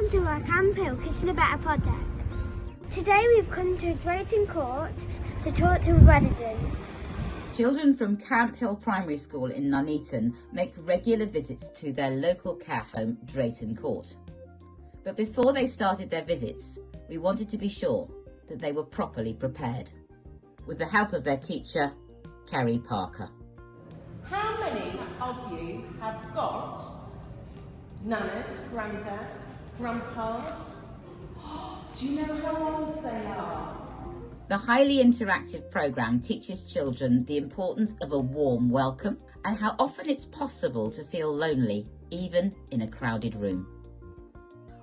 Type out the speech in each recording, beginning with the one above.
welcome to our Camp Hill Kissing a Better project. Today we've come to Drayton Court to talk to residents. Children from Camp Hill Primary School in Nuneaton make regular visits to their local care home, Drayton Court. But before they started their visits, we wanted to be sure that they were properly prepared, with the help of their teacher, Kerry Parker. How many of you have got nanas, granddads, grandpas? Do you know how old they are? The highly interactive programme teaches children the importance of a warm welcome and how often it's possible to feel lonely, even in a crowded room.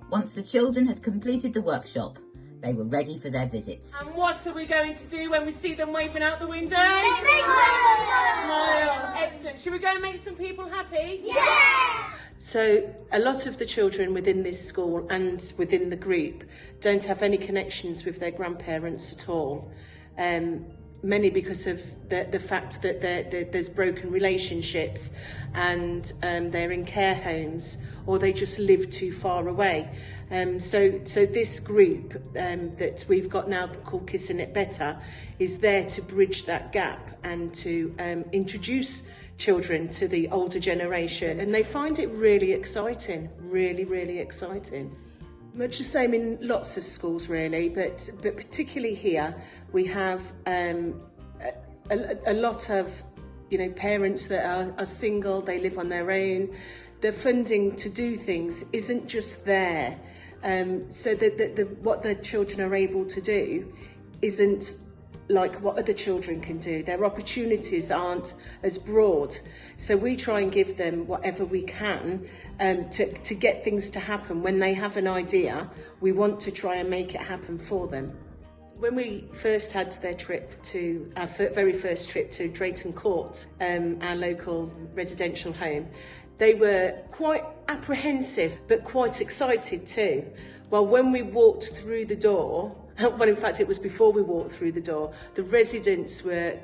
Once the children had completed the workshop, they were ready for their visits. And what are we going to do when we see them waving out the window? Smile. Excellent. Should we go and make some people happy? Yeah! So a lot of the children within this school and within the group don't have any connections with their grandparents at all. Many because of the fact that there's broken relationships and they're in care homes or they just live too far away. So this group that we've got now called Kissing It Better is there to bridge that gap and to introduce children to the older generation, and they find it really exciting, really exciting. Much the same in lots of schools really, but particularly here we have a lot of parents that are single, they live on their own. The funding to do things isn't just there, so that what the children are able to do isn't like what other children can do. Their opportunities aren't as broad. So we try and give them whatever we can to get things to happen. When they have an idea, we want to try and make it happen for them. When we first had their trip to, our very first trip to Drayton Court, our local residential home, they were quite apprehensive, but quite excited too. Well, when we walked through the door, well, in fact, it was before we walked through the door, the residents were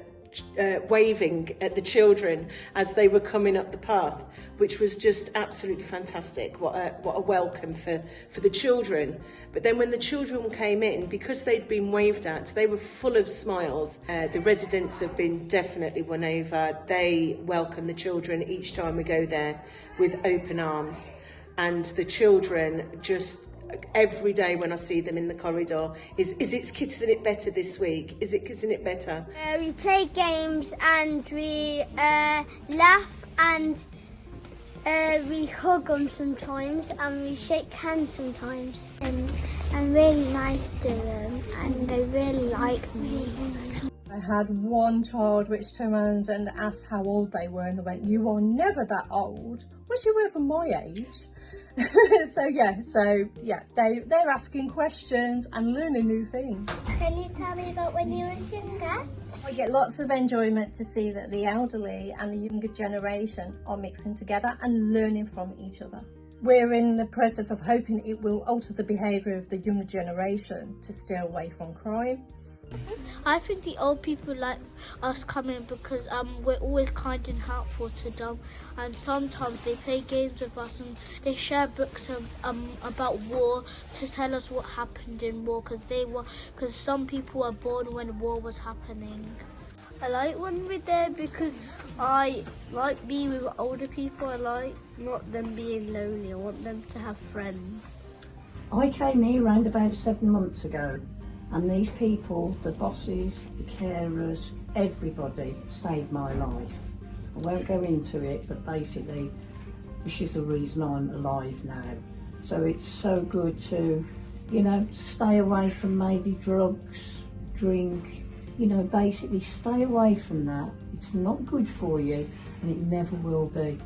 waving at the children as they were coming up the path, which was just absolutely fantastic. What a welcome for the children. But then when the children came in, because they'd been waved at, they were full of smiles. The residents have been definitely won over. They welcome the children each time we go there with open arms. And the children just, every day when I see them in the corridor, is it Kissing It Better this week? Is it Kissing It Better? We play games and we laugh and we hug them sometimes and we shake hands sometimes. I'm really nice to them and they really like me. I had one child which turned around and asked how old they were, and they went, "You are never that old." Well, you were from my age. So they're asking questions and learning new things. Can you tell me about when you were younger? I get lots of enjoyment to see that the elderly and the younger generation are mixing together and learning from each other. We're in the process of hoping it will alter the behaviour of the younger generation to stay away from crime. I think the old people like us coming because we're always kind and helpful to them, and sometimes they play games with us and they share books about war to tell us what happened in war, because some people were born when war was happening. I like when we're there because I like being with older people. I like not them being lonely. I want them to have friends. I came here around about 7 months ago, and these people, the bosses, the carers, everybody saved my life. I won't go into it, but basically this is the reason I'm alive now. So it's so good to, stay away from maybe drugs, drink, basically stay away from that. It's not good for you and it never will be.